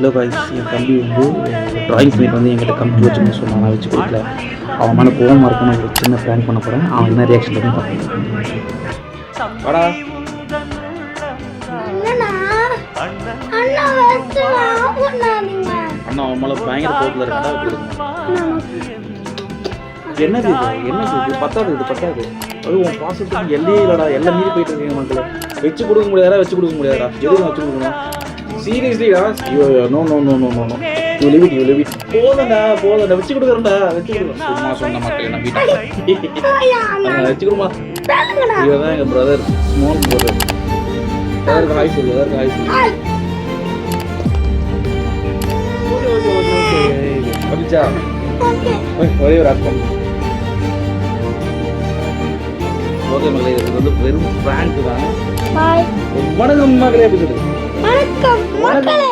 இல்லை காய்ஸ், என் தம்பி வந்து ட்ராயிங் பண்ணிட்டு வந்து என்கிட்ட கம்பி வச்சுன்னு சொன்னான். நான் வச்சு கொடுக்கல. அவன் மேலே கோவமாக இருக்குன்னு ஒரு சின்ன ப்ளான் பண்ண போகிறேன். அவன் என்ன ரியாக்ஷன் பண்ணி பார்ப்பேன். வாடா அண்ணா, அவன் மேலே பயங்கர கோவத்தில் இருக்கா. என்னது இது, என்னது இது, பத்தாது, இது பத்தாது. அது உன் பாசத்துக்கு எல்லையே இல்லைடா. எல்லாம் மீறி போயிட்டு இருக்கீங்க மக்கள். வச்சு கொடுக்க முடியாதா, வச்சு கொடுக்க முடியாதா? எதுவும் வச்சு கொடுக்கணும் சீரியஸ்லிடா. ஐயோ no no no no no no, you leave it, you leave it. போதண்டா போதண்டா, வச்சு கொடுக்குறேன்டா, வச்சு கொடுக்குறேன். சும்மா சொன்ன மக்கள் நம்பிட்டாங்க. வச்சு கொடுமா. இவன் தான் எங்கள் பிரதர், ஸ்மால் பிரதர். எதற்கு ஹாய் சொல்லு, எதற்கு ஹாய் சொல்லு. அப்படிச்சா ஒரே ஒரு அர்த்தம். ஓகே மகளே, இது வந்து வெறும் பிராங்க் தான். வணக்கம் மகளே, எப்படி சொல்லுங்க? வணக்கம் மக்களே.